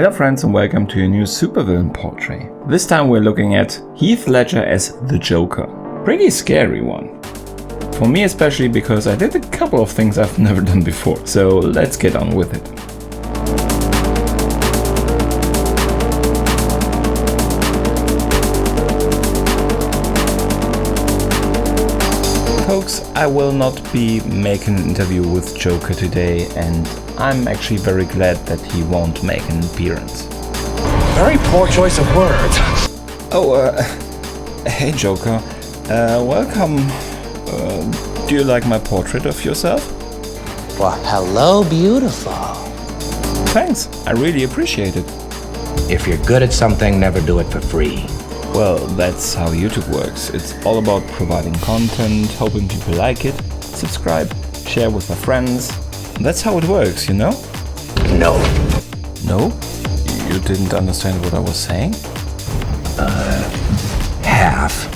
Hello friends and welcome to a new supervillain portrait. This time we're looking at Heath Ledger as the Joker. Pretty scary one. For me especially because I did a couple of things I've never done before, so let's get on with it. Folks, I will not be making an interview with Joker today, and I'm actually very glad that he won't make an appearance. Very poor choice of words. Hey Joker, welcome. Do you like my portrait of yourself? Well, hello, beautiful. Thanks, I really appreciate it. If you're good at something, never do it for free. Well, that's how YouTube works. It's all about providing content, hoping people like it, subscribe, share with their friends. That's how it works, you know? No. No? You didn't understand what I was saying? Half.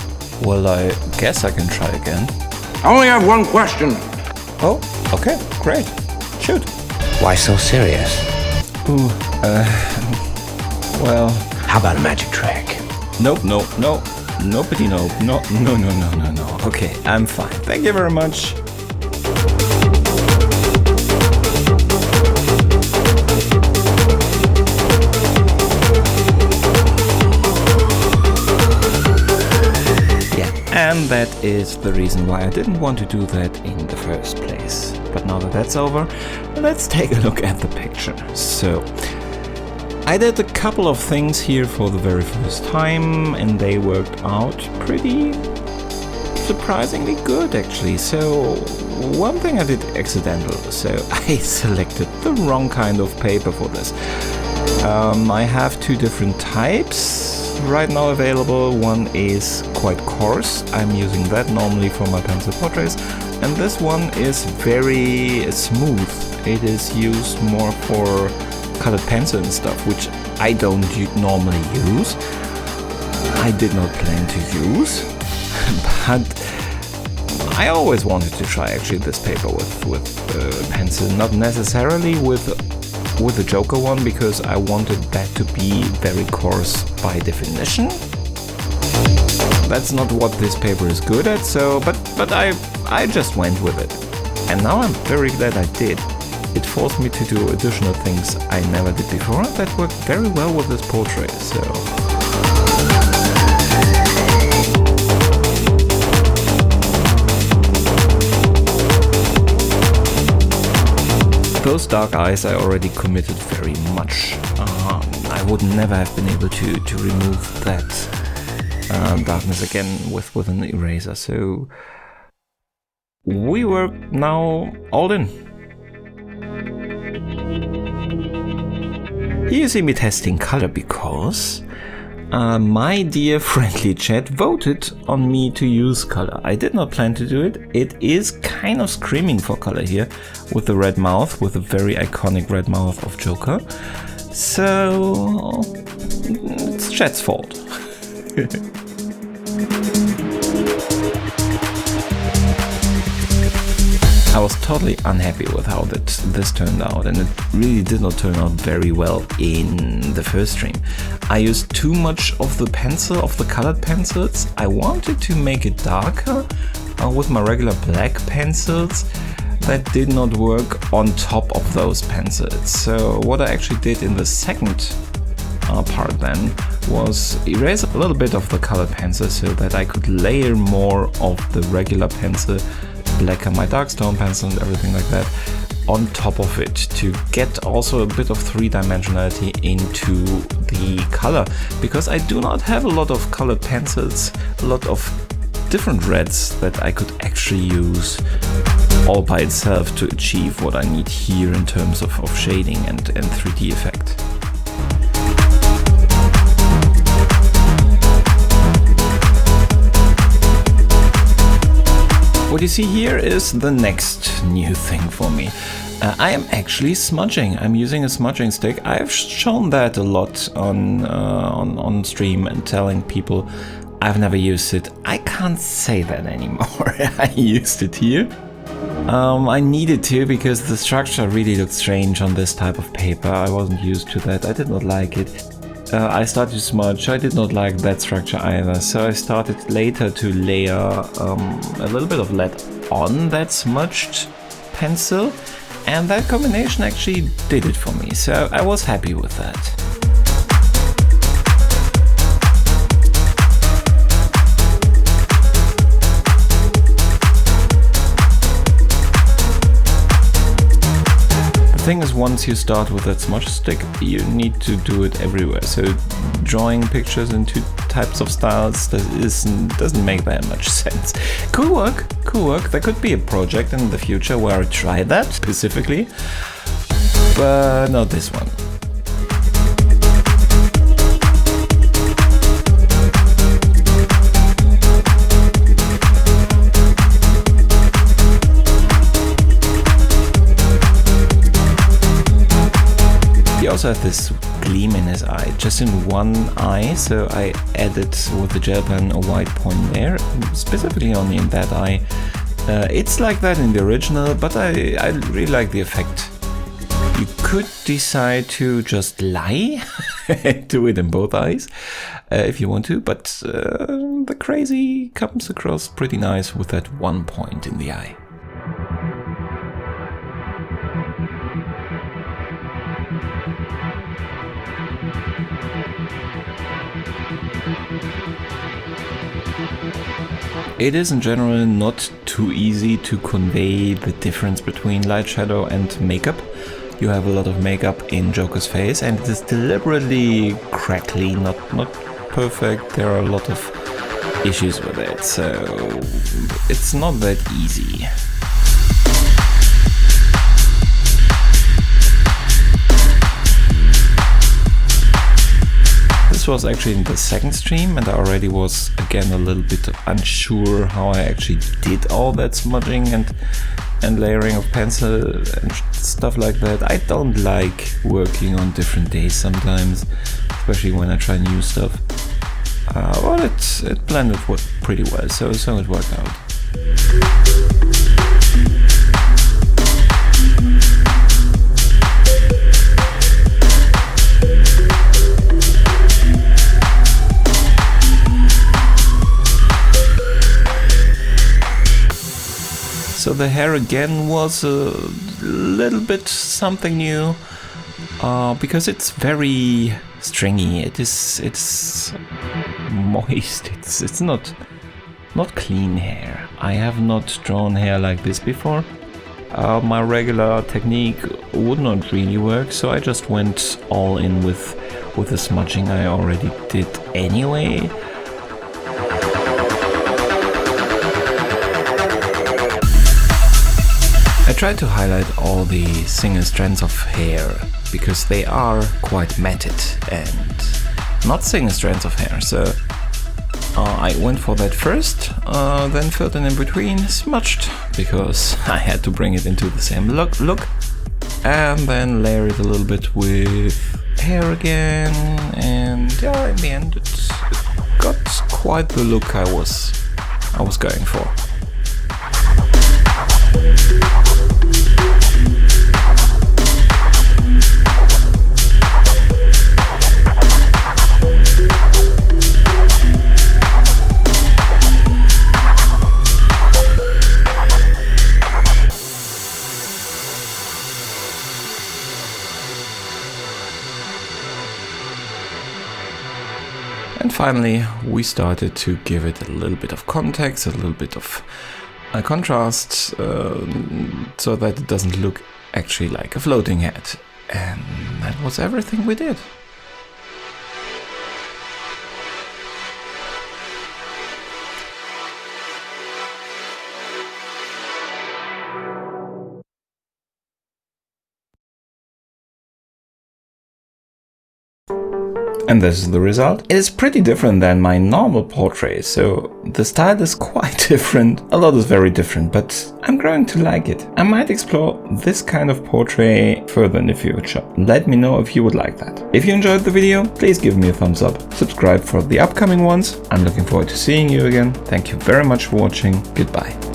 Well, I guess I can try again. I only have one question. Oh, okay, great. Shoot. Why so serious? Ooh, well... How about a magic trick? Nope. Nobody, no. Okay, I'm fine. Thank you very much. And that is the reason why I didn't want to do that in the first place. But now that that's over, let's take a look at the picture. So, I did a couple of things here for the very first time, and they worked out pretty surprisingly good actually. So, one thing I did accidental, so I selected the wrong kind of paper for this. I have two different types right now available. One is quite coarse, I'm using that normally for my pencil portraits, and this one is very smooth. It is used more for colored pencil and stuff, which I don't normally use. I did not plan to use, but I always wanted to try actually this paper with pencil, not necessarily with the Joker one, because I wanted that to be very coarse by definition. That's not what this paper is good at, so but I just went with it. And now I'm very glad I did. It forced me to do additional things I never did before that worked very well with this portrait, so... Those dark eyes I already committed very much. I would never have been able to remove that darkness again with an eraser, so we were now all in. Here you see me testing color because my dear friendly chat voted on me to use color. I did not plan to do it. It is kind of screaming for color here with the red mouth, with the very iconic red mouth of Joker. So it's chat's fault. I was totally unhappy with how this turned out, and it really did not turn out very well in the first stream. I used too much of the pencil, of the colored pencils. I wanted to make it darker with my regular black pencils. That did not work on top of those pencils. So what I actually did in the second part then was erase a little bit of the colored pencil so that I could layer more of the regular pencil, blacken my darkstone pencil and everything like that on top of it, to get also a bit of three-dimensionality into the color, because I do not have a lot of colored pencils, a lot of different reds that I could actually use all by itself to achieve what I need here in terms of shading and 3D effect. What you see here is the next new thing for me. I am actually smudging. I'm using a smudging stick. I've shown that a lot on stream and telling people I've never used it. I can't say that anymore. I used it here. I needed to because the structure really looked strange on this type of paper. I wasn't used to that. I did not like it. I started to smudge. I did not like that structure either. So I started later to layer a little bit of lead on that smudged pencil. And that combination actually did it for me. So I was happy with that. The thing is, once you start with that smudge stick, you need to do it everywhere. So drawing pictures in two types of styles doesn't make that much sense. Cool work, cool work. There could be a project in the future where I try that specifically, but not this one. He also had this gleam in his eye, just in one eye, so I added with the gel pen a white point there, specifically only in that eye. It's like that in the original, but I really like the effect. You could decide to just lie, do it in both eyes if you want to, but the crazy comes across pretty nice with that one point in the eye. It is in general not too easy to convey the difference between light shadow and makeup. You have a lot of makeup in Joker's face and it is deliberately crackly, not perfect. There are a lot of issues with it, so it's not that easy. This was actually in the second stream and I already was again a little bit unsure how I actually did all that smudging and layering of pencil and stuff like that. I don't like working on different days sometimes, especially when I try new stuff. Well, it blended pretty well, so it worked out. So the hair again was a little bit something new, because it's very stringy. It's moist. It's not clean hair. I have not drawn hair like this before. My regular technique would not really work, so I just went all in with the smudging I already did anyway. I tried to highlight all the single strands of hair because they are quite matted and not single strands of hair, so I went for that first, then filled in between, smudged because I had to bring it into the same look, and then layer it a little bit with hair again, and yeah, in the end it got quite the look I was going for. And finally, we started to give it a little bit of context, a little bit of contrast, so that it doesn't look actually like a floating head. And that was everything we did. And this is the result. It is pretty different than my normal portrait, so the style is quite different. A lot is very different, but I'm growing to like it. I might explore this kind of portrait further in the future. Let me know if you would like that. If you enjoyed the video, please give me a thumbs up. Subscribe for the upcoming ones. I'm looking forward to seeing you again. Thank you very much for watching. Goodbye.